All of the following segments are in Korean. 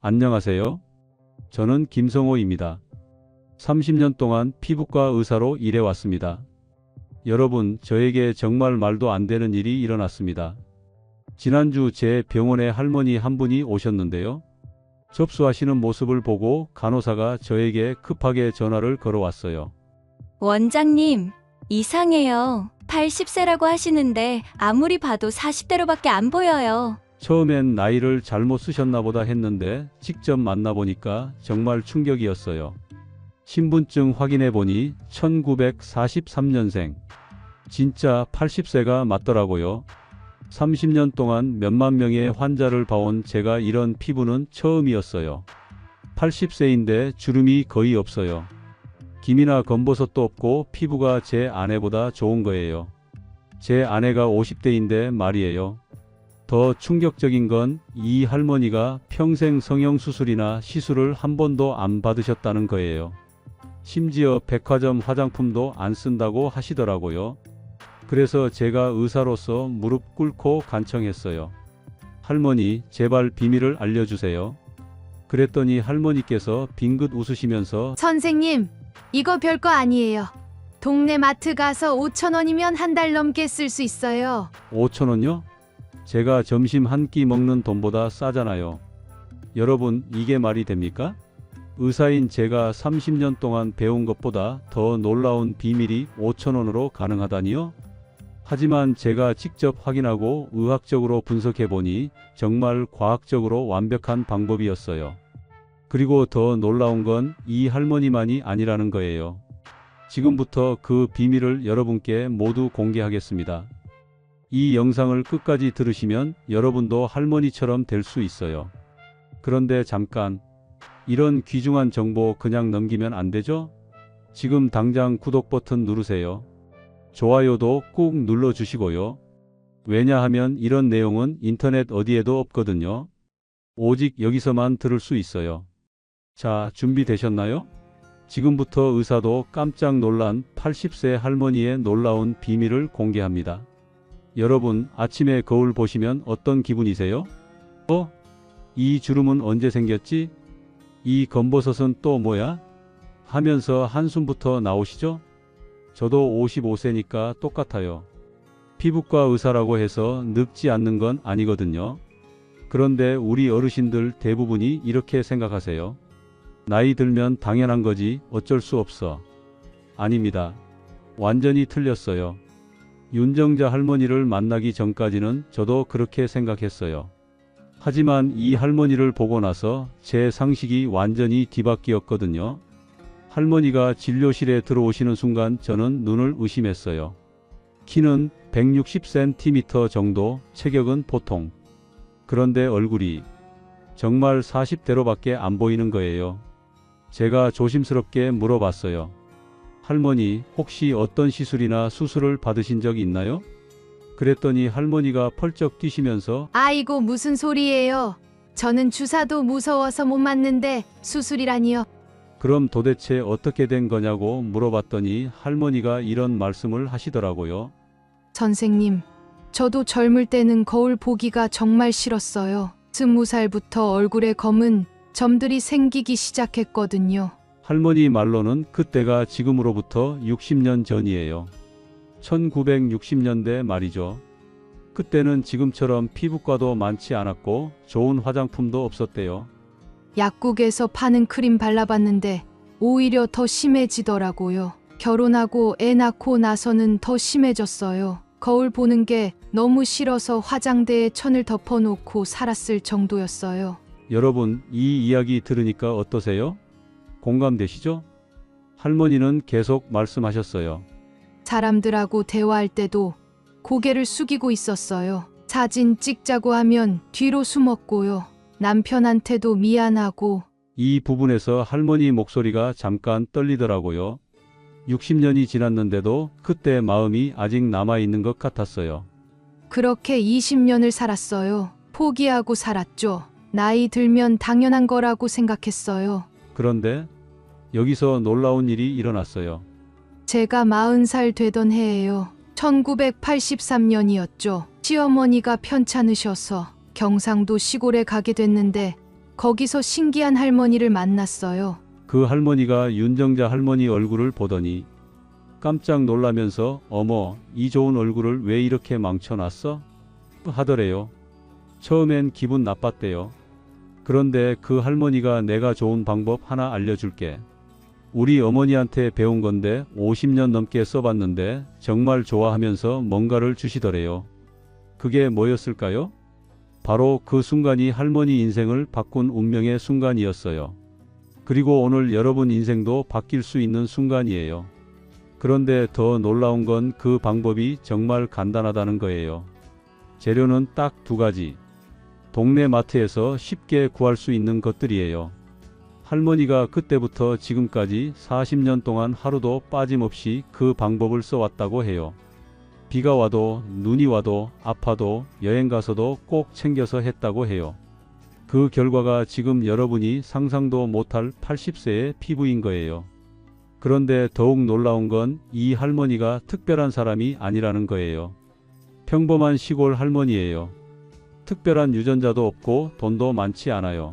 안녕하세요. 저는 김성호입니다. 30년 동안 피부과 의사로 일해왔습니다. 여러분, 저에게 정말 말도 안 되는 일이 일어났습니다. 지난주 제 병원에 할머니 한 분이 오셨는데요. 접수하시는 모습을 보고 간호사가 저에게 급하게 전화를 걸어왔어요. 원장님, 이상해요. 80세라고 하시는데 아무리 봐도 40대로밖에 안 보여요. 처음엔 나이를 잘못 쓰셨나 보다 했는데 직접 만나보니까 정말 충격이었어요. 신분증 확인해 보니 1943년생. 진짜 80세가 맞더라고요. 30년 동안 몇만 명의 환자를 봐온 제가 이런 피부는 처음이었어요. 80세인데 주름이 거의 없어요. 김이나 검버섯도 없고 피부가 제 아내보다 좋은 거예요. 제 아내가 50대인데 말이에요. 더 충격적인 건 이 할머니가 평생 성형수술이나 시술을 한 번도 안 받으셨다는 거예요. 심지어 백화점 화장품도 안 쓴다고 하시더라고요. 그래서 제가 의사로서 무릎 꿇고 간청했어요. 할머니, 제발 비밀을 알려주세요. 그랬더니 할머니께서 빙긋 웃으시면서 선생님, 이거 별거 아니에요. 동네 마트 가서 5,000원이면 한 달 넘게 쓸 수 있어요. 5,000원요? 제가 점심 한 끼 먹는 돈보다 싸잖아요. 여러분, 이게 말이 됩니까? 의사인 제가 30년 동안 배운 것보다 더 놀라운 비밀이 5,000원으로 가능하다니요? 하지만 제가 직접 확인하고 의학적으로 분석해보니 정말 과학적으로 완벽한 방법이었어요. 그리고 더 놀라운 건 이 할머니만이 아니라는 거예요. 지금부터 그 비밀을 여러분께 모두 공개하겠습니다. 이 영상을 끝까지 들으시면 여러분도 할머니처럼 될 수 있어요. 그런데 잠깐, 이런 귀중한 정보 그냥 넘기면 안 되죠? 지금 당장 구독 버튼 누르세요. 좋아요도 꾹 눌러주시고요. 왜냐하면 이런 내용은 인터넷 어디에도 없거든요. 오직 여기서만 들을 수 있어요. 자, 준비되셨나요? 지금부터 의사도 깜짝 놀란 80세 할머니의 놀라운 비밀을 공개합니다. 여러분, 아침에 거울 보시면 어떤 기분이세요? 이 주름은 언제 생겼지? 이 검버섯은 또 뭐야? 하면서 한숨부터 나오시죠? 저도 55세니까 똑같아요. 피부과 의사라고 해서 늙지 않는 건 아니거든요. 그런데 우리 어르신들 대부분이 이렇게 생각하세요. 나이 들면 당연한 거지, 어쩔 수 없어. 아닙니다. 완전히 틀렸어요. 윤정자 할머니를 만나기 전까지는 저도 그렇게 생각했어요. 하지만 이 할머니를 보고 나서 제 상식이 완전히 뒤바뀌었거든요. 할머니가 진료실에 들어오시는 순간 저는 눈을 의심했어요. 키는 160cm 정도, 체격은 보통. 그런데 얼굴이 정말 40대로밖에 안 보이는 거예요. 제가 조심스럽게 물어봤어요. 할머니, 혹시 어떤 시술이나 수술을 받으신 적이 있나요? 그랬더니 할머니가 펄쩍 뛰시면서 아이고, 무슨 소리예요. 저는 주사도 무서워서 못 맞는데 수술이라니요. 그럼 도대체 어떻게 된 거냐고 물어봤더니 할머니가 이런 말씀을 하시더라고요. 선생님, 저도 젊을 때는 거울 보기가 정말 싫었어요. 20살부터 얼굴에 검은 점들이 생기기 시작했거든요. 할머니 말로는 그때가 지금으로부터 60년 전이에요. 1960년대 말이죠. 그때는 지금처럼 피부과도 많지 않았고 좋은 화장품도 없었대요. 약국에서 파는 크림 발라봤는데 오히려 더 심해지더라고요. 결혼하고 애 낳고 나서는 더 심해졌어요. 거울 보는 게 너무 싫어서 화장대에 천을 덮어놓고 살았을 정도였어요. 여러분, 이 이야기 들으니까 어떠세요? 공감되시죠? 할머니는 계속 말씀하셨어요. 사람들하고 대화할 때도 고개를 숙이고 있었어요. 사진 찍자고 하면 뒤로 숨었고요. 남편한테도 미안하고. 이 부분에서 할머니 목소리가 잠깐 떨리더라고요. 60년이 지났는데도 그때 마음이 아직 남아있는 것 같았어요. 그렇게 20년을 살았어요. 포기하고 살았죠. 나이 들면 당연한 거라고 생각했어요. 그런데 여기서 놀라운 일이 일어났어요. 제가 40살 되던 해예요. 1983년이었죠. 시어머니가 편찮으셔서 경상도 시골에 가게 됐는데 거기서 신기한 할머니를 만났어요. 그 할머니가 윤정자 할머니 얼굴을 보더니 깜짝 놀라면서 어머, 이 좋은 얼굴을 왜 이렇게 망쳐놨어? 하더래요. 처음엔 기분 나빴대요. 그런데 그 할머니가 내가 좋은 방법 하나 알려줄게. 우리 어머니한테 배운 건데 50년 넘게 써봤는데 정말 좋아하면서 뭔가를 주시더래요. 그게 뭐였을까요? 바로 그 순간이 할머니 인생을 바꾼 운명의 순간이었어요. 그리고 오늘 여러분 인생도 바뀔 수 있는 순간이에요. 그런데 더 놀라운 건 그 방법이 정말 간단하다는 거예요. 재료는 딱 2가지. 동네 마트에서 쉽게 구할 수 있는 것들이에요. 할머니가 그때부터 지금까지 40년 동안 하루도 빠짐없이 그 방법을 써왔다고 해요. 비가 와도 눈이 와도 아파도 여행 가서도 꼭 챙겨서 했다고 해요. 그 결과가 지금 여러분이 상상도 못할 80세의 피부인 거예요. 그런데 더욱 놀라운 건 이 할머니가 특별한 사람이 아니라는 거예요. 평범한 시골 할머니예요. 특별한 유전자도 없고 돈도 많지 않아요.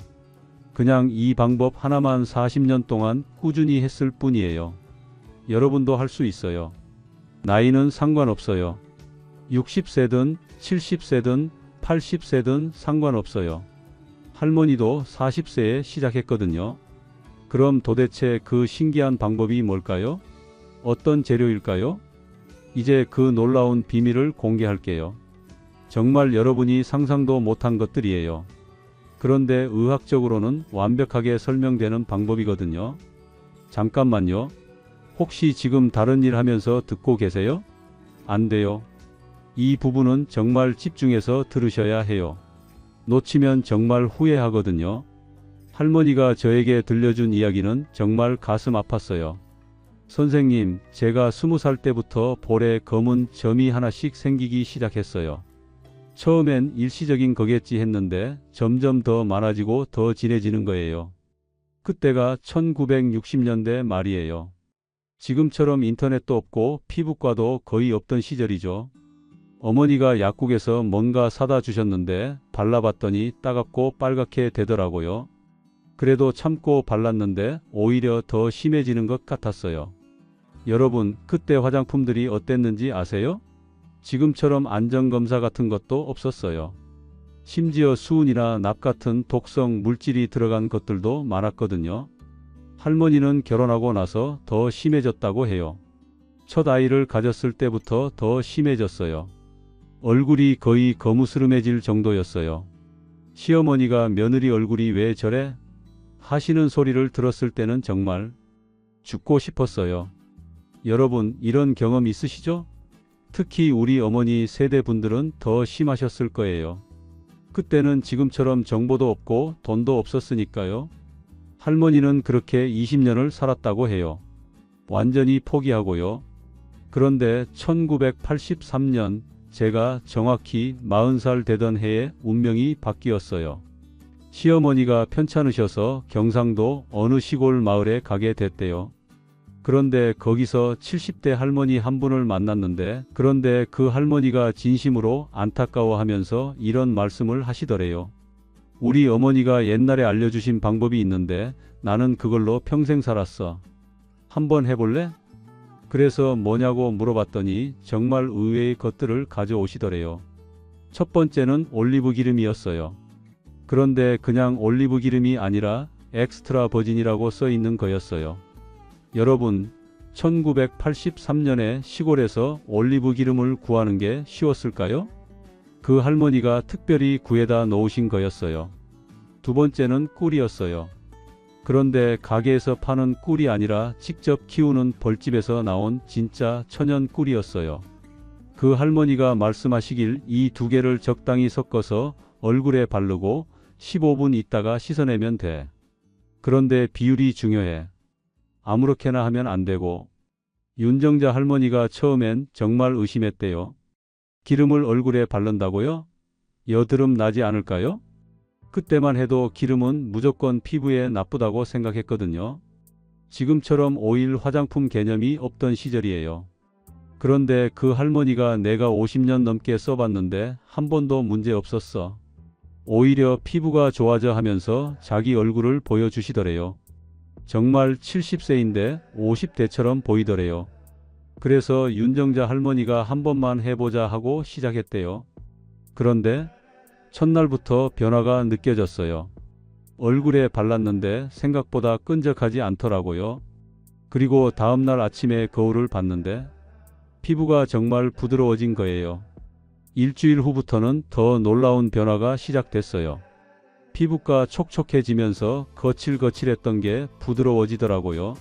그냥 이 방법 하나만 40년 동안 꾸준히 했을 뿐이에요. 여러분도 할 수 있어요. 나이는 상관없어요. 60세든 70세든 80세든 상관없어요. 할머니도 40세에 시작했거든요. 그럼 도대체 그 신기한 방법이 뭘까요? 어떤 재료일까요? 이제 그 놀라운 비밀을 공개할게요. 정말 여러분이 상상도 못한 것들이에요. 그런데 의학적으로는 완벽하게 설명되는 방법이거든요. 잠깐만요. 혹시 지금 다른 일 하면서 듣고 계세요? 안 돼요. 이 부분은 정말 집중해서 들으셔야 해요. 놓치면 정말 후회하거든요. 할머니가 저에게 들려준 이야기는 정말 가슴 아팠어요. 선생님, 제가 20살 때부터 볼에 검은 점이 하나씩 생기기 시작했어요. 처음엔 일시적인 거겠지 했는데 점점 더 많아지고 더 진해지는 거예요. 그때가 1960년대 말이에요. 지금처럼 인터넷도 없고 피부과도 거의 없던 시절이죠. 어머니가 약국에서 뭔가 사다 주셨는데 발라봤더니 따갑고 빨갛게 되더라고요. 그래도 참고 발랐는데 오히려 더 심해지는 것 같았어요. 여러분, 그때 화장품들이 어땠는지 아세요? 지금처럼 안전검사 같은 것도 없었어요. 심지어 수은이나 납 같은 독성 물질이 들어간 것들도 많았거든요. 할머니는 결혼하고 나서 더 심해졌다고 해요. 첫 아이를 가졌을 때부터 더 심해졌어요. 얼굴이 거의 거무스름해질 정도였어요. 시어머니가 며느리 얼굴이 왜 저래? 하시는 소리를 들었을 때는 정말 죽고 싶었어요. 여러분, 이런 경험 있으시죠? 특히 우리 어머니 세대 분들은 더 심하셨을 거예요. 그때는 지금처럼 정보도 없고 돈도 없었으니까요. 할머니는 그렇게 20년을 살았다고 해요. 완전히 포기하고요. 그런데 1983년 제가 정확히 40살 되던 해에 운명이 바뀌었어요. 시어머니가 편찮으셔서 경상도 어느 시골 마을에 가게 됐대요. 그런데 거기서 70대 할머니 한 분을 만났는데 그런데 그 할머니가 진심으로 안타까워하면서 이런 말씀을 하시더래요. 우리 어머니가 옛날에 알려주신 방법이 있는데 나는 그걸로 평생 살았어. 한번 해볼래? 그래서 뭐냐고 물어봤더니 정말 의외의 것들을 가져오시더래요. 첫 번째는 올리브 기름이었어요. 그런데 그냥 올리브 기름이 아니라 엑스트라 버진이라고 써 있는 거였어요. 여러분, 1983년에 시골에서 올리브 기름을 구하는 게 쉬웠을까요? 그 할머니가 특별히 구해다 놓으신 거였어요. 두 번째는 꿀이었어요. 그런데 가게에서 파는 꿀이 아니라 직접 키우는 벌집에서 나온 진짜 천연 꿀이었어요. 그 할머니가 말씀하시길 이 2개를 적당히 섞어서 얼굴에 바르고 15분 있다가 씻어내면 돼. 그런데 비율이 중요해. 아무렇게나 하면 안 되고. 윤정자 할머니가 처음엔 정말 의심했대요. 기름을 얼굴에 바른다고요? 여드름 나지 않을까요? 그때만 해도 기름은 무조건 피부에 나쁘다고 생각했거든요. 지금처럼 오일 화장품 개념이 없던 시절이에요. 그런데 그 할머니가 내가 50년 넘게 써봤는데 한 번도 문제 없었어. 오히려 피부가 좋아져 하면서 자기 얼굴을 보여주시더래요. 정말 70세인데 50대처럼 보이더래요. 그래서 윤정자 할머니가 한 번만 해보자 하고 시작했대요. 그런데 첫날부터 변화가 느껴졌어요. 얼굴에 발랐는데 생각보다 끈적하지 않더라고요. 그리고 다음날 아침에 거울을 봤는데 피부가 정말 부드러워진 거예요. 일주일 후부터는 더 놀라운 변화가 시작됐어요. 피부가 촉촉해지면서 거칠거칠했던 게 부드러워지더라고요.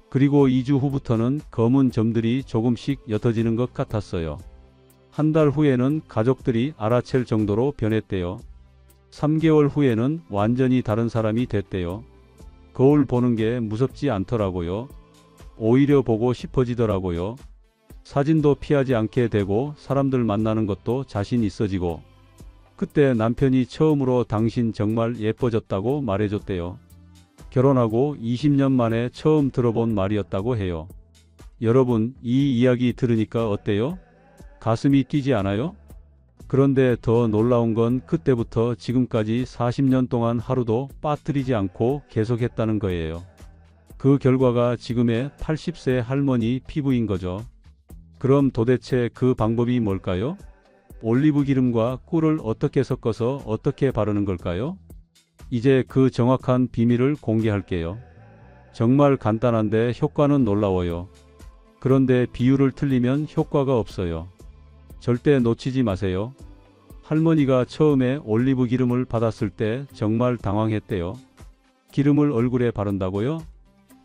그리고 2주 후부터는 검은 점들이 조금씩 옅어지는 것 같았어요. 한 달 후에는 가족들이 알아챌 정도로 변했대요. 3개월 후에는 완전히 다른 사람이 됐대요. 거울 보는 게 무섭지 않더라고요. 오히려 보고 싶어지더라고요. 사진도 피하지 않게 되고 사람들 만나는 것도 자신 있어지고 그때 남편이 처음으로 당신 정말 예뻐졌다고 말해줬대요. 결혼하고 20년 만에 처음 들어본 말이었다고 해요. 여러분, 이 이야기 들으니까 어때요? 가슴이 뛰지 않아요? 그런데 더 놀라운 건 그때부터 지금까지 40년 동안 하루도 빠뜨리지 않고 계속했다는 거예요. 그 결과가 지금의 80세 할머니 피부인 거죠. 그럼 도대체 그 방법이 뭘까요? 올리브 기름과 꿀을 어떻게 섞어서 어떻게 바르는 걸까요? 이제 그 정확한 비밀을 공개할게요. 정말 간단한데 효과는 놀라워요. 그런데 비율을 틀리면 효과가 없어요. 절대 놓치지 마세요. 할머니가 처음에 올리브 기름을 받았을 때 정말 당황했대요. 기름을 얼굴에 바른다고요?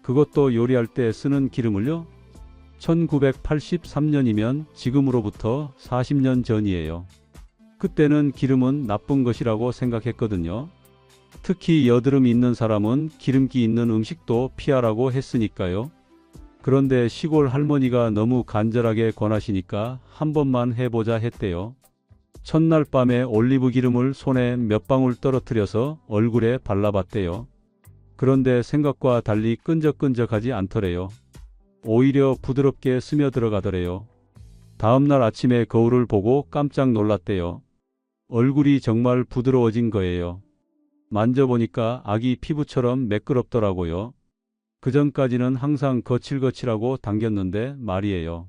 그것도 요리할 때 쓰는 기름을요? 1983년이면 지금으로부터 40년 전이에요. 그때는 기름은 나쁜 것이라고 생각했거든요. 특히 여드름 있는 사람은 기름기 있는 음식도 피하라고 했으니까요. 그런데 시골 할머니가 너무 간절하게 권하시니까 한 번만 해보자 했대요. 첫날 밤에 올리브 기름을 손에 몇 방울 떨어뜨려서 얼굴에 발라봤대요. 그런데 생각과 달리 끈적끈적하지 않더래요. 오히려 부드럽게 스며들어가더래요. 다음날 아침에 거울을 보고 깜짝 놀랐대요. 얼굴이 정말 부드러워진 거예요. 만져보니까 아기 피부처럼 매끄럽더라고요. 그전까지는 항상 거칠거칠하고 당겼는데 말이에요.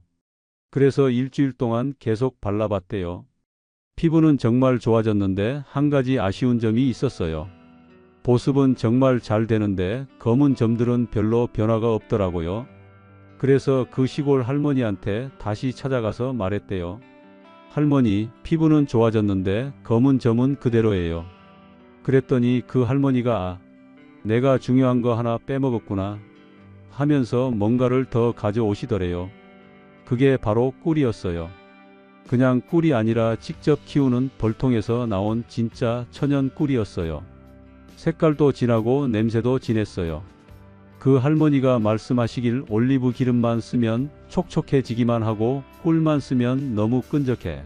그래서 일주일 동안 계속 발라봤대요. 피부는 정말 좋아졌는데 한 가지 아쉬운 점이 있었어요. 보습은 정말 잘 되는데 검은 점들은 별로 변화가 없더라고요. 그래서 그 시골 할머니한테 다시 찾아가서 말했대요. 할머니, 피부는 좋아졌는데 검은 점은 그대로예요. 그랬더니 그 할머니가 내가 중요한 거 하나 빼먹었구나 하면서 뭔가를 더 가져오시더래요. 그게 바로 꿀이었어요. 그냥 꿀이 아니라 직접 키우는 벌통에서 나온 진짜 천연 꿀이었어요. 색깔도 진하고 냄새도 진했어요. 그 할머니가 말씀하시길 올리브 기름만 쓰면 촉촉해지기만 하고 꿀만 쓰면 너무 끈적해.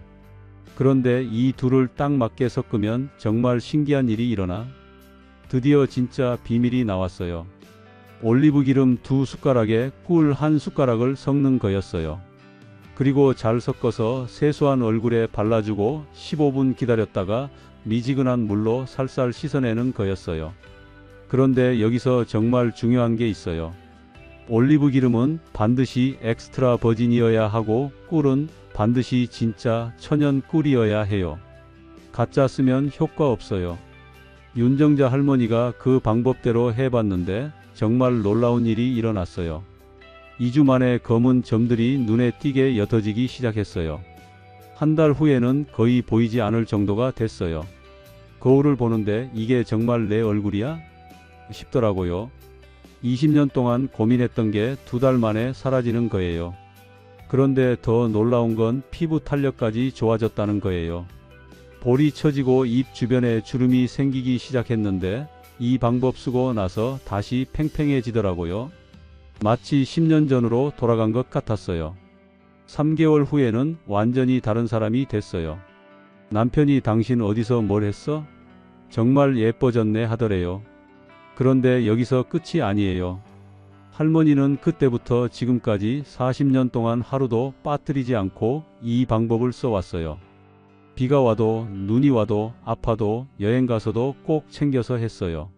그런데 이 둘을 딱 맞게 섞으면 정말 신기한 일이 일어나. 드디어 진짜 비밀이 나왔어요. 올리브 기름 2숟가락에 꿀 1숟가락을 섞는 거였어요. 그리고 잘 섞어서 세수한 얼굴에 발라주고 15분 기다렸다가 미지근한 물로 살살 씻어내는 거였어요. 그런데 여기서 정말 중요한 게 있어요. 올리브 기름은 반드시 엑스트라 버진이어야 하고 꿀은 반드시 진짜 천연 꿀이어야 해요. 가짜 쓰면 효과 없어요. 윤정자 할머니가 그 방법대로 해봤는데 정말 놀라운 일이 일어났어요. 2주 만에 검은 점들이 눈에 띄게 옅어지기 시작했어요. 한 달 후에는 거의 보이지 않을 정도가 됐어요. 거울을 보는데 이게 정말 내 얼굴이야? 싶더라고요. 20년 동안 고민했던 게 2달 만에 사라지는 거예요. 그런데 더 놀라운 건 피부 탄력까지 좋아졌다는 거예요. 볼이 처지고 입 주변에 주름이 생기기 시작했는데 이 방법 쓰고 나서 다시 팽팽해지더라고요. 마치 10년 전으로 돌아간 것 같았어요. 3개월 후에는 완전히 다른 사람이 됐어요. 남편이 당신 어디서 뭘 했어? 정말 예뻐졌네 하더래요. 그런데 여기서 끝이 아니에요. 할머니는 그때부터 지금까지 40년 동안 하루도 빠뜨리지 않고 이 방법을 써왔어요. 비가 와도 눈이 와도 아파도 여행 가서도 꼭 챙겨서 했어요.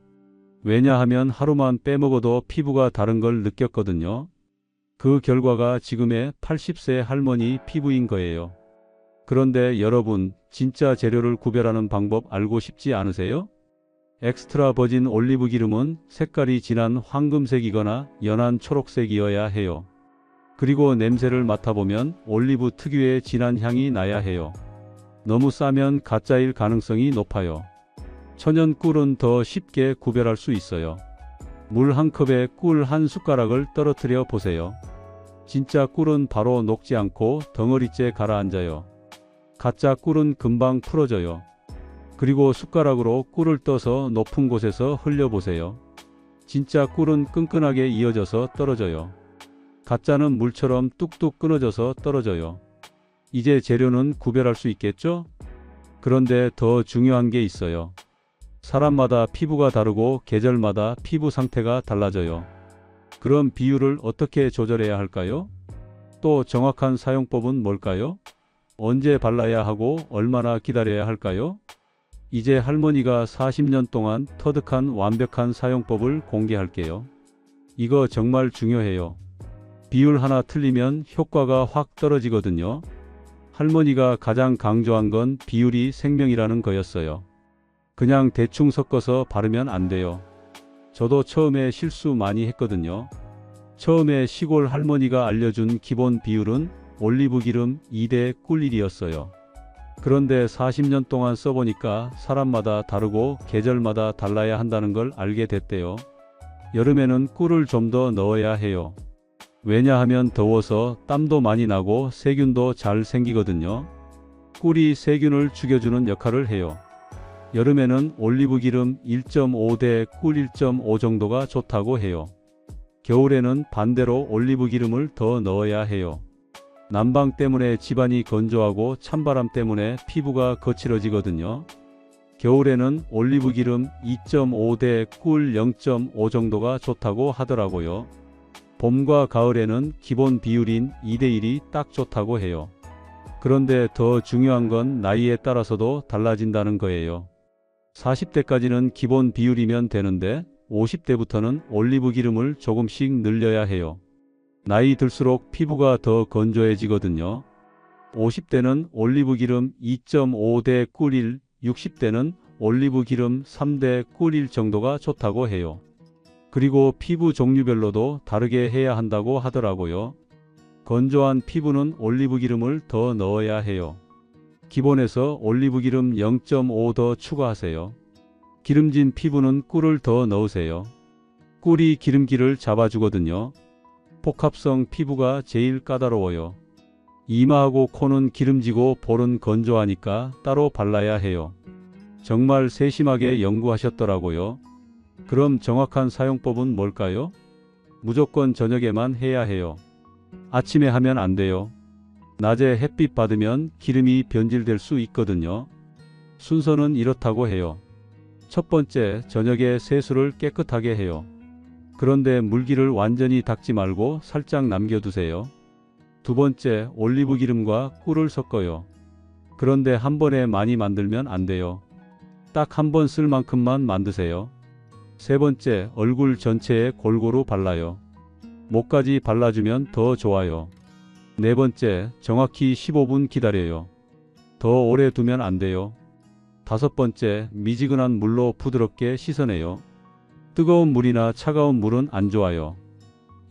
왜냐하면 하루만 빼먹어도 피부가 다른 걸 느꼈거든요. 그 결과가 지금의 80세 할머니 피부인 거예요. 그런데 여러분, 진짜 재료를 구별하는 방법 알고 싶지 않으세요? 엑스트라 버진 올리브 기름은 색깔이 진한 황금색이거나 연한 초록색이어야 해요. 그리고 냄새를 맡아보면 올리브 특유의 진한 향이 나야 해요. 너무 싸면 가짜일 가능성이 높아요. 천연 꿀은 더 쉽게 구별할 수 있어요. 물 한 컵에 꿀 한 숟가락을 떨어뜨려 보세요. 진짜 꿀은 바로 녹지 않고 덩어리째 가라앉아요. 가짜 꿀은 금방 풀어져요. 그리고 숟가락으로 꿀을 떠서 높은 곳에서 흘려보세요. 진짜 꿀은 끈끈하게 이어져서 떨어져요. 가짜는 물처럼 뚝뚝 끊어져서 떨어져요. 이제 재료는 구별할 수 있겠죠? 그런데 더 중요한 게 있어요. 사람마다 피부가 다르고 계절마다 피부 상태가 달라져요. 그럼 비율을 어떻게 조절해야 할까요? 또 정확한 사용법은 뭘까요? 언제 발라야 하고 얼마나 기다려야 할까요? 이제 할머니가 40년 동안 터득한 완벽한 사용법을 공개할게요. 이거 정말 중요해요. 비율 하나 틀리면 효과가 확 떨어지거든요. 할머니가 가장 강조한 건 비율이 생명이라는 거였어요. 그냥 대충 섞어서 바르면 안 돼요. 저도 처음에 실수 많이 했거든요. 처음에 시골 할머니가 알려준 기본 비율은 올리브 기름 2대 꿀 1이었어요. 그런데 40년 동안 써보니까 사람마다 다르고 계절마다 달라야 한다는 걸 알게 됐대요. 여름에는 꿀을 좀 더 넣어야 해요. 왜냐하면 더워서 땀도 많이 나고 세균도 잘 생기거든요. 꿀이 세균을 죽여주는 역할을 해요. 여름에는 올리브 기름 1.5대 꿀 1.5 정도가 좋다고 해요. 겨울에는 반대로 올리브 기름을 더 넣어야 해요. 난방 때문에 집안이 건조하고 찬바람 때문에 피부가 거칠어지거든요. 겨울에는 올리브 기름 2.5대 꿀 0.5 정도가 좋다고 하더라고요. 봄과 가을에는 기본 비율인 2대1이 딱 좋다고 해요. 그런데 더 중요한 건 나이에 따라서도 달라진다는 거예요. 40대까지는 기본 비율이면 되는데 50대부터는 올리브 기름을 조금씩 늘려야 해요. 나이 들수록 피부가 더 건조해지거든요. 50대는 올리브 기름 2.5대 꿀 1, 60대는 올리브 기름 3대 꿀 1 정도가 좋다고 해요. 그리고 피부 종류별로도 다르게 해야 한다고 하더라고요. 건조한 피부는 올리브 기름을 더 넣어야 해요. 기본에서 올리브 기름 0.5 더 추가하세요. 기름진 피부는 꿀을 더 넣으세요. 꿀이 기름기를 잡아주거든요. 복합성 피부가 제일 까다로워요. 이마하고 코는 기름지고 볼은 건조하니까 따로 발라야 해요. 정말 세심하게 연구하셨더라고요. 그럼 정확한 사용법은 뭘까요? 무조건 저녁에만 해야 해요. 아침에 하면 안 돼요. 낮에 햇빛 받으면 기름이 변질될 수 있거든요. 순서는 이렇다고 해요. 첫 번째, 저녁에 세수를 깨끗하게 해요. 그런데 물기를 완전히 닦지 말고 살짝 남겨두세요. 두 번째, 올리브 기름과 꿀을 섞어요. 그런데 한 번에 많이 만들면 안 돼요. 딱 한 번 쓸 만큼만 만드세요. 세 번째, 얼굴 전체에 골고루 발라요. 목까지 발라주면 더 좋아요. 네 번째, 정확히 15분 기다려요. 더 오래 두면 안 돼요. 다섯 번째, 미지근한 물로 부드럽게 씻어내요. 뜨거운 물이나 차가운 물은 안 좋아요.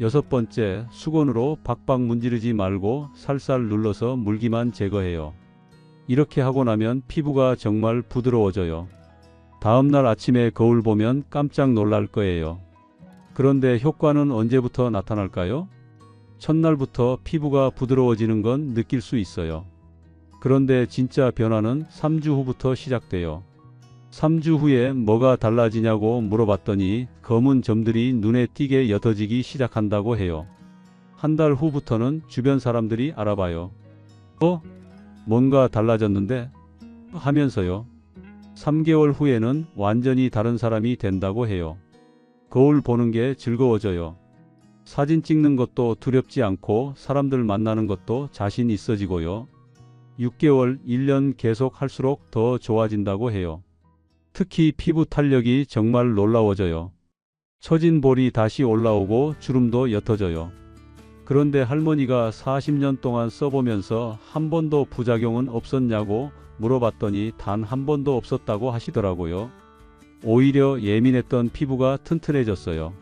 여섯 번째, 수건으로 박박 문지르지 말고 살살 눌러서 물기만 제거해요. 이렇게 하고 나면 피부가 정말 부드러워져요. 다음날 아침에 거울 보면 깜짝 놀랄 거예요. 그런데 효과는 언제부터 나타날까요? 첫날부터 피부가 부드러워지는 건 느낄 수 있어요. 그런데 진짜 변화는 3주 후부터 시작돼요. 3주 후에 뭐가 달라지냐고 물어봤더니 검은 점들이 눈에 띄게 옅어지기 시작한다고 해요. 한 달 후부터는 주변 사람들이 알아봐요. 뭔가 달라졌는데? 하면서요. 3개월 후에는 완전히 다른 사람이 된다고 해요. 거울 보는 게 즐거워져요. 사진 찍는 것도 두렵지 않고 사람들 만나는 것도 자신 있어지고요. 6개월, 1년 계속 할수록 더 좋아진다고 해요. 특히 피부 탄력이 정말 놀라워져요. 처진 볼이 다시 올라오고 주름도 옅어져요. 그런데 할머니가 40년 동안 써보면서 한 번도 부작용은 없었냐고 물어봤더니 단 한 번도 없었다고 하시더라고요. 오히려 예민했던 피부가 튼튼해졌어요.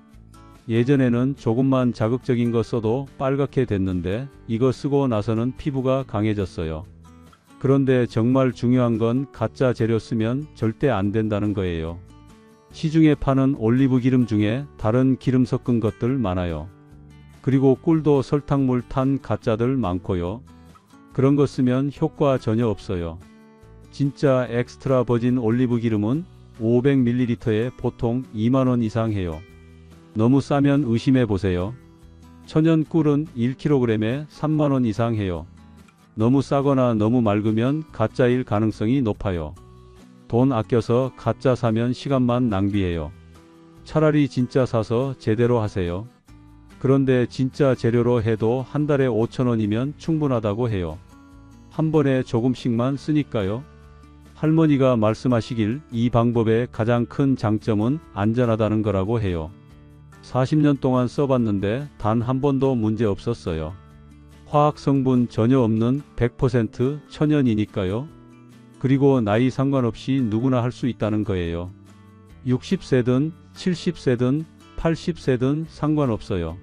예전에는 조금만 자극적인 거 써도 빨갛게 됐는데 이거 쓰고 나서는 피부가 강해졌어요. 그런데 정말 중요한 건 가짜 재료 쓰면 절대 안 된다는 거예요. 시중에 파는 올리브 기름 중에 다른 기름 섞은 것들 많아요. 그리고 꿀도 설탕물 탄 가짜들 많고요. 그런 거 쓰면 효과 전혀 없어요. 진짜 엑스트라 버진 올리브 기름은 500ml에 보통 2만원 이상 해요. 너무 싸면 의심해 보세요. 천연 꿀은 1kg에 3만원 이상 해요. 너무 싸거나 너무 맑으면 가짜일 가능성이 높아요. 돈 아껴서 가짜 사면 시간만 낭비해요. 차라리 진짜 사서 제대로 하세요. 그런데 진짜 재료로 해도 한 달에 5,000원이면 충분하다고 해요. 한 번에 조금씩만 쓰니까요. 할머니가 말씀하시길 이 방법의 가장 큰 장점은 안전하다는 거라고 해요. 40년 동안 써봤는데 단 한 번도 문제 없었어요. 화학 성분 전혀 없는 100% 천연이니까요. 그리고 나이 상관없이 누구나 할 수 있다는 거예요. 60세든 70세든 80세든 상관없어요.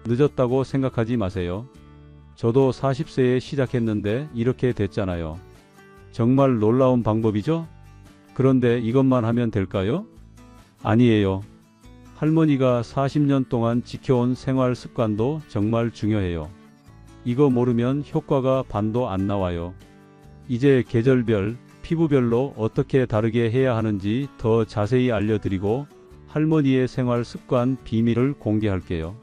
늦었다고 생각하지 마세요. 저도 40세에 시작했는데 이렇게 됐잖아요. 정말 놀라운 방법이죠? 그런데 이것만 하면 될까요? 아니에요. 할머니가 40년 동안 지켜온 생활 습관도 정말 중요해요. 이거 모르면 효과가 반도 안 나와요. 이제 계절별, 피부별로 어떻게 다르게 해야 하는지 더 자세히 알려드리고 할머니의 생활 습관 비밀을 공개할게요.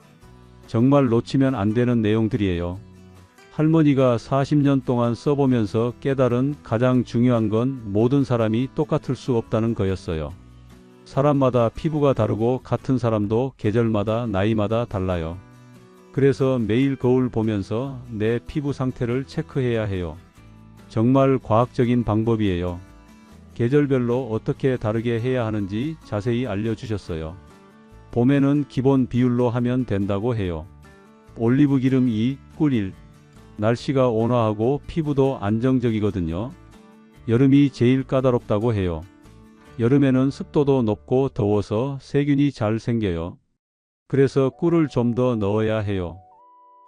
정말 놓치면 안 되는 내용들이에요. 할머니가 40년 동안 써보면서 깨달은 가장 중요한 건 모든 사람이 똑같을 수 없다는 거였어요. 사람마다 피부가 다르고 같은 사람도 계절마다 나이마다 달라요. 그래서 매일 거울 보면서 내 피부 상태를 체크해야 해요. 정말 과학적인 방법이에요. 계절별로 어떻게 다르게 해야 하는지 자세히 알려주셨어요. 봄에는 기본 비율로 하면 된다고 해요. 올리브 기름 2, 꿀 1. 날씨가 온화하고 피부도 안정적이거든요. 여름이 제일 까다롭다고 해요. 여름에는 습도도 높고 더워서 세균이 잘 생겨요. 그래서 꿀을 좀 더 넣어야 해요.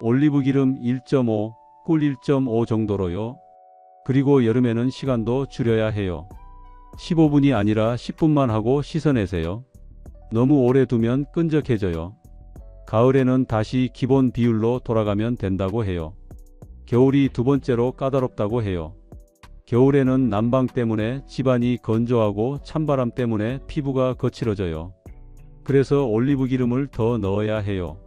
올리브 기름 1.5, 꿀 1.5 정도로요. 그리고 여름에는 시간도 줄여야 해요. 15분이 아니라 10분만 하고 씻어내세요. 너무 오래 두면 끈적해져요. 가을에는 다시 기본 비율로 돌아가면 된다고 해요. 겨울이 두 번째로 까다롭다고 해요. 겨울에는 난방 때문에 집안이 건조하고 찬바람 때문에 피부가 거칠어져요. 그래서 올리브 기름을 더 넣어야 해요.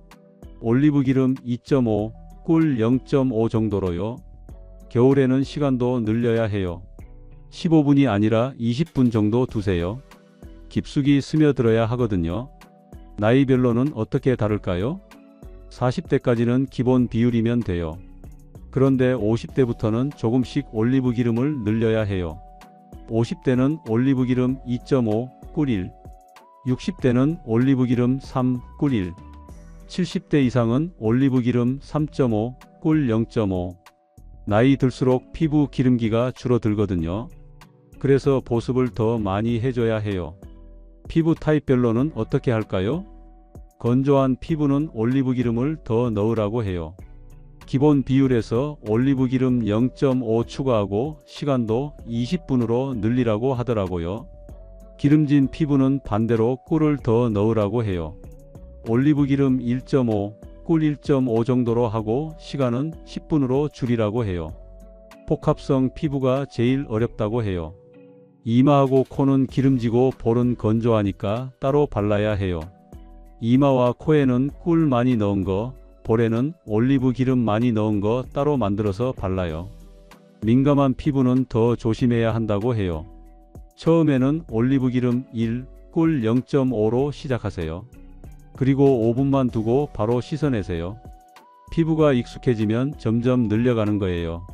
올리브 기름 2.5, 꿀 0.5 정도로요. 겨울에는 시간도 늘려야 해요. 15분이 아니라 20분 정도 두세요. 깊숙이 스며들어야 하거든요. 나이별로는 어떻게 다를까요? 40대까지는 기본 비율이면 돼요. 그런데 50대부터는 조금씩 올리브 기름을 늘려야 해요. 50대는 올리브 기름 2.5, 꿀 1. 60대는 올리브 기름 3, 꿀 1. 70대 이상은 올리브 기름 3.5, 꿀 0.5. 나이 들수록 피부 기름기가 줄어들거든요. 그래서 보습을 더 많이 해줘야 해요. 피부 타입별로는 어떻게 할까요? 건조한 피부는 올리브 기름을 더 넣으라고 해요. 기본 비율에서 올리브 기름 0.5 추가하고 시간도 20분으로 늘리라고 하더라고요. 기름진 피부는 반대로 꿀을 더 넣으라고 해요. 올리브 기름 1.5, 꿀 1.5 정도로 하고 시간은 10분으로 줄이라고 해요. 복합성 피부가 제일 어렵다고 해요. 이마하고 코는 기름지고 볼은 건조하니까 따로 발라야 해요. 이마와 코에는 꿀 많이 넣은 거, 볼에는 올리브 기름 많이 넣은 거 따로 만들어서 발라요. 민감한 피부는 더 조심해야 한다고 해요. 처음에는 올리브 기름 1, 꿀 0.5로 시작하세요. 그리고 5분만 두고 바로 씻어내세요. 피부가 익숙해지면 점점 늘려가는 거예요.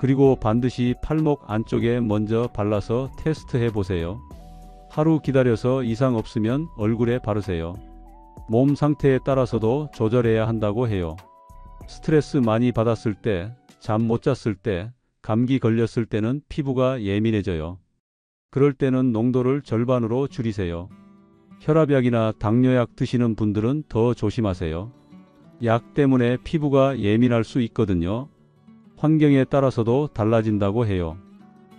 그리고 반드시 팔목 안쪽에 먼저 발라서 테스트해 보세요. 하루 기다려서 이상 없으면 얼굴에 바르세요. 몸 상태에 따라서도 조절해야 한다고 해요. 스트레스 많이 받았을 때, 잠 못 잤을 때, 감기 걸렸을 때는 피부가 예민해져요. 그럴 때는 농도를 절반으로 줄이세요. 혈압약이나 당뇨약 드시는 분들은 더 조심하세요. 약 때문에 피부가 예민할 수 있거든요. 환경에 따라서도 달라진다고 해요.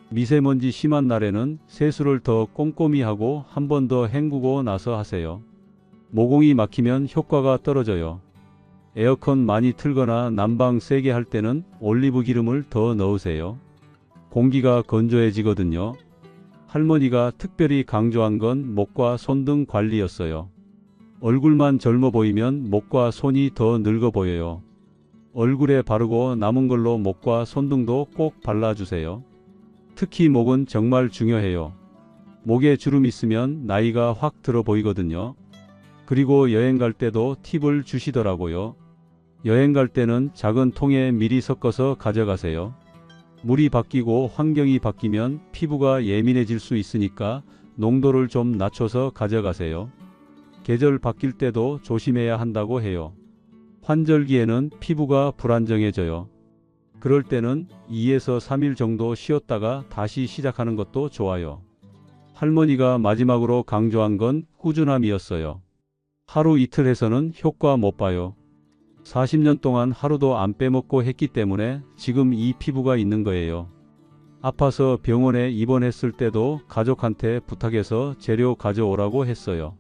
미세먼지 심한 날에는 세수를 더 꼼꼼히 하고 한 번 더 헹구고 나서 하세요. 모공이 막히면 효과가 떨어져요. 에어컨 많이 틀거나 난방 세게 할 때는 올리브 기름을 더 넣으세요. 공기가 건조해지거든요. 할머니가 특별히 강조한 건 목과 손 등 관리였어요. 얼굴만 젊어 보이면 목과 손이 더 늙어 보여요. 얼굴에 바르고 남은 걸로 목과 손등도 꼭 발라주세요. 특히 목은 정말 중요해요. 목에 주름 있으면 나이가 확 들어 보이거든요. 그리고 여행 갈 때도 팁을 주시더라고요. 여행 갈 때는 작은 통에 미리 섞어서 가져가세요. 물이 바뀌고 환경이 바뀌면 피부가 예민해질 수 있으니까 농도를 좀 낮춰서 가져가세요. 계절 바뀔 때도 조심해야 한다고 해요. 환절기에는 피부가 불안정해져요. 그럴 때는 2에서 3일 정도 쉬었다가 다시 시작하는 것도 좋아요. 할머니가 마지막으로 강조한 건 꾸준함이었어요. 하루 이틀 해서는 효과 못 봐요. 40년 동안 하루도 안 빼먹고 했기 때문에 지금 이 피부가 있는 거예요. 아파서 병원에 입원했을 때도 가족한테 부탁해서 재료 가져오라고 했어요.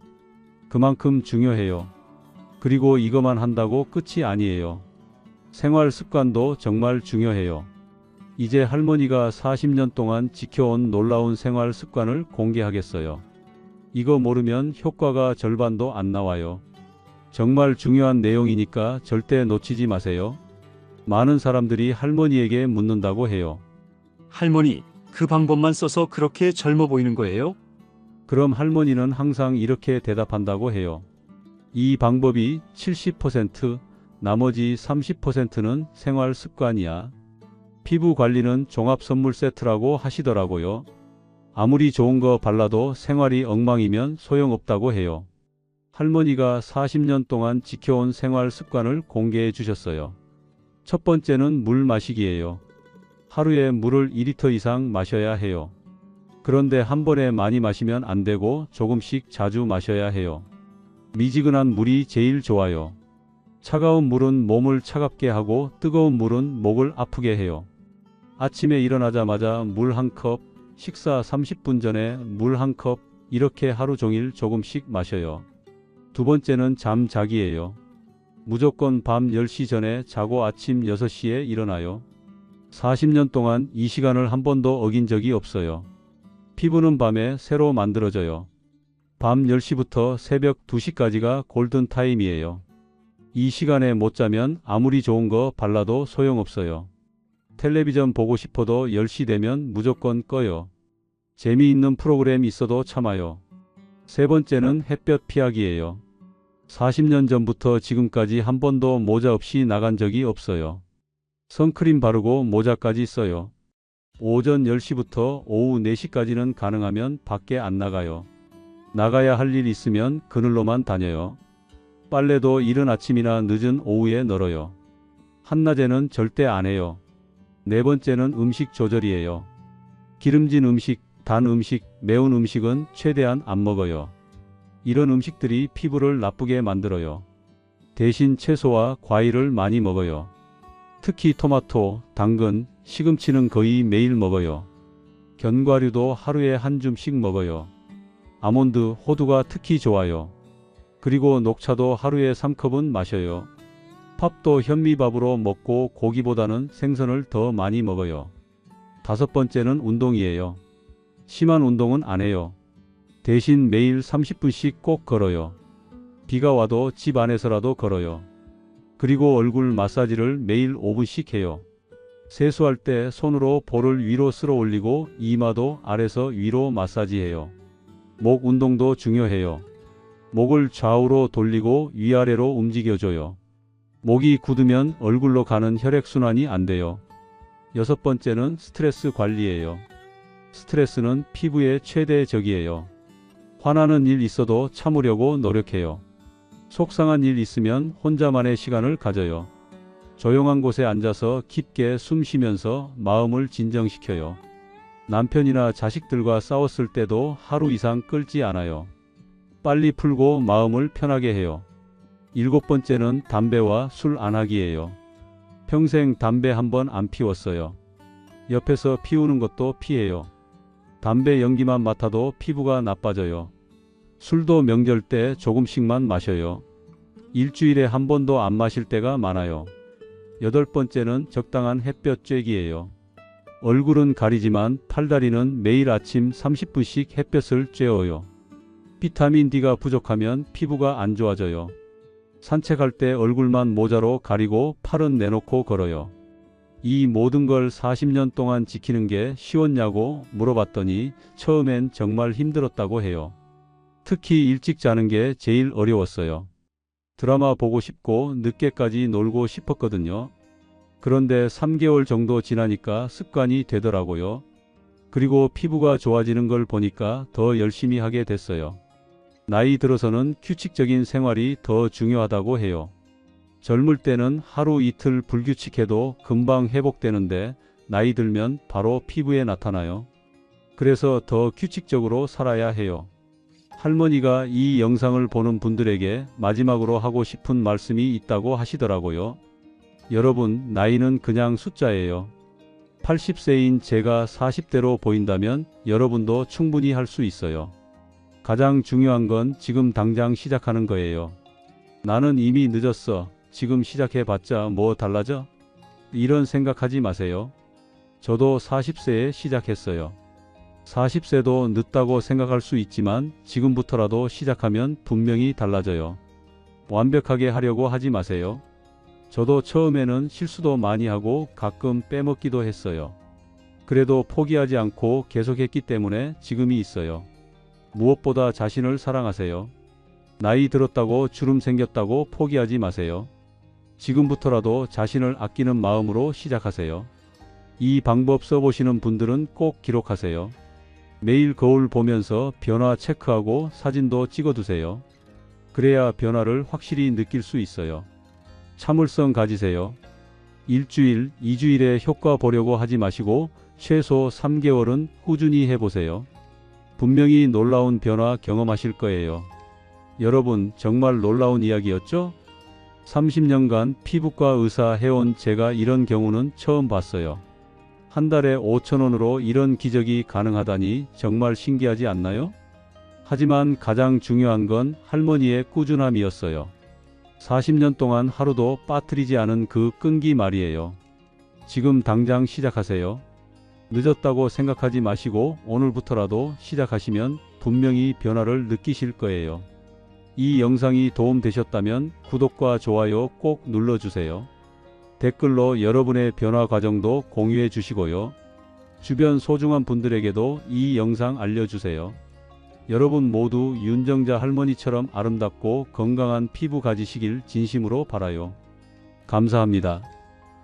그만큼 중요해요. 그리고 이것만 한다고 끝이 아니에요. 생활 습관도 정말 중요해요. 이제 할머니가 40년 동안 지켜온 놀라운 생활 습관을 공개하겠어요. 이거 모르면 효과가 절반도 안 나와요. 정말 중요한 내용이니까 절대 놓치지 마세요. 많은 사람들이 할머니에게 묻는다고 해요. 할머니, 그 방법만 써서 그렇게 젊어 보이는 거예요? 그럼 할머니는 항상 이렇게 대답한다고 해요. 이 방법이 70%, 나머지 30%는 생활 습관이야. 피부 관리는 종합 선물 세트라고 하시더라고요. 아무리 좋은 거 발라도 생활이 엉망이면 소용없다고 해요. 할머니가 40년 동안 지켜온 생활 습관을 공개해 주셨어요. 첫 번째는 물 마시기예요. 하루에 물을 2리터 이상 마셔야 해요. 그런데 한 번에 많이 마시면 안 되고 조금씩 자주 마셔야 해요. 미지근한 물이 제일 좋아요. 차가운 물은 몸을 차갑게 하고 뜨거운 물은 목을 아프게 해요. 아침에 일어나자마자 물 한 컵, 식사 30분 전에 물 한 컵, 이렇게 하루 종일 조금씩 마셔요. 두 번째는 잠자기예요. 무조건 밤 10시 전에 자고 아침 6시에 일어나요. 40년 동안 이 시간을 한 번도 어긴 적이 없어요. 피부는 밤에 새로 만들어져요. 밤 10시부터 새벽 2시까지가 골든타임이에요. 이 시간에 못 자면 아무리 좋은 거 발라도 소용없어요. 텔레비전 보고 싶어도 10시 되면 무조건 꺼요. 재미있는 프로그램 있어도 참아요. 세 번째는 햇볕 피하기예요. 40년 전부터 지금까지 한 번도 모자 없이 나간 적이 없어요. 선크림 바르고 모자까지 써요. 오전 10시부터 오후 4시까지는 가능하면 밖에 안 나가요. 나가야 할 일 있으면 그늘로만 다녀요. 빨래도 이른 아침이나 늦은 오후에 널어요. 한낮에는 절대 안 해요. 네 번째는 음식 조절이에요. 기름진 음식, 단 음식, 매운 음식은 최대한 안 먹어요. 이런 음식들이 피부를 나쁘게 만들어요. 대신 채소와 과일을 많이 먹어요. 특히 토마토, 당근, 시금치는 거의 매일 먹어요. 견과류도 하루에 한 줌씩 먹어요. 아몬드, 호두가 특히 좋아요. 그리고 녹차도 하루에 3컵은 마셔요. 팝도 현미밥으로 먹고 고기보다는 생선을 더 많이 먹어요. 다섯 번째는 운동이에요. 심한 운동은 안 해요. 대신 매일 30분씩 꼭 걸어요. 비가 와도 집 안에서라도 걸어요. 그리고 얼굴 마사지를 매일 5분씩 해요. 세수할 때 손으로 볼을 위로 쓸어 올리고 이마도 아래서 위로 마사지해요. 목 운동도 중요해요. 목을 좌우로 돌리고 위아래로 움직여줘요. 목이 굳으면 얼굴로 가는 혈액순환이 안 돼요. 6번째는 스트레스 관리예요. 스트레스는 피부의 최대 적이에요. 화나는 일 있어도 참으려고 노력해요. 속상한 일 있으면 혼자만의 시간을 가져요. 조용한 곳에 앉아서 깊게 숨 쉬면서 마음을 진정시켜요. 남편이나 자식들과 싸웠을 때도 하루 이상 끌지 않아요. 빨리 풀고 마음을 편하게 해요. 7번째는 담배와 술 안 하기예요. 평생 담배 한 번 안 피웠어요. 옆에서 피우는 것도 피해요. 담배 연기만 맡아도 피부가 나빠져요. 술도 명절 때 조금씩만 마셔요. 일주일에 한 번도 안 마실 때가 많아요. 8번째는 적당한 햇볕 쬐기예요. 얼굴은 가리지만 팔다리는 매일 아침 30분씩 햇볕을 쬐어요. 비타민 D가 부족하면 피부가 안 좋아져요. 산책할 때 얼굴만 모자로 가리고 팔은 내놓고 걸어요. 이 모든 걸 40년 동안 지키는 게 쉬웠냐고 물어봤더니 처음엔 정말 힘들었다고 해요. 특히 일찍 자는 게 제일 어려웠어요. 드라마 보고 싶고 늦게까지 놀고 싶었거든요. 그런데 3개월 정도 지나니까 습관이 되더라고요. 그리고 피부가 좋아지는 걸 보니까 더 열심히 하게 됐어요. 나이 들어서는 규칙적인 생활이 더 중요하다고 해요. 젊을 때는 하루 이틀 불규칙해도 금방 회복되는데 나이 들면 바로 피부에 나타나요. 그래서 더 규칙적으로 살아야 해요. 할머니가 이 영상을 보는 분들에게 마지막으로 하고 싶은 말씀이 있다고 하시더라고요. 여러분, 나이는 그냥 숫자예요. 80세인 제가 40대로 보인다면 여러분도 충분히 할 수 있어요. 가장 중요한 건 지금 당장 시작하는 거예요. 나는 이미 늦었어. 지금 시작해봤자 뭐 달라져? 이런 생각하지 마세요. 저도 40세에 시작했어요. 40세도 늦다고 생각할 수 있지만 지금부터라도 시작하면 분명히 달라져요. 완벽하게 하려고 하지 마세요. 저도 처음에는 실수도 많이 하고 가끔 빼먹기도 했어요. 그래도 포기하지 않고 계속했기 때문에 지금이 있어요. 무엇보다 자신을 사랑하세요. 나이 들었다고 주름 생겼다고 포기하지 마세요. 지금부터라도 자신을 아끼는 마음으로 시작하세요. 이 방법 써보시는 분들은 꼭 기록하세요. 매일 거울 보면서 변화 체크하고 사진도 찍어두세요. 그래야 변화를 확실히 느낄 수 있어요. 참을성 가지세요. 일주일, 2주일의 효과 보려고 하지 마시고 최소 3개월은 꾸준히 해보세요. 분명히 놀라운 변화 경험하실 거예요. 여러분, 정말 놀라운 이야기였죠? 30년간 피부과 의사 해온 제가 이런 경우는 처음 봤어요. 한 달에 5,000원으로 이런 기적이 가능하다니 정말 신기하지 않나요? 하지만 가장 중요한 건 할머니의 꾸준함이었어요. 40년 동안 하루도 빠뜨리지 않은 그 끈기 말이에요. 지금 당장 시작하세요. 늦었다고 생각하지 마시고 오늘부터라도 시작하시면 분명히 변화를 느끼실 거예요. 이 영상이 도움되셨다면 구독과 좋아요 꼭 눌러주세요. 댓글로 여러분의 변화 과정도 공유해 주시고요. 주변 소중한 분들에게도 이 영상 알려주세요. 여러분 모두 윤정자 할머니처럼 아름답고 건강한 피부 가지시길 진심으로 바라요. 감사합니다.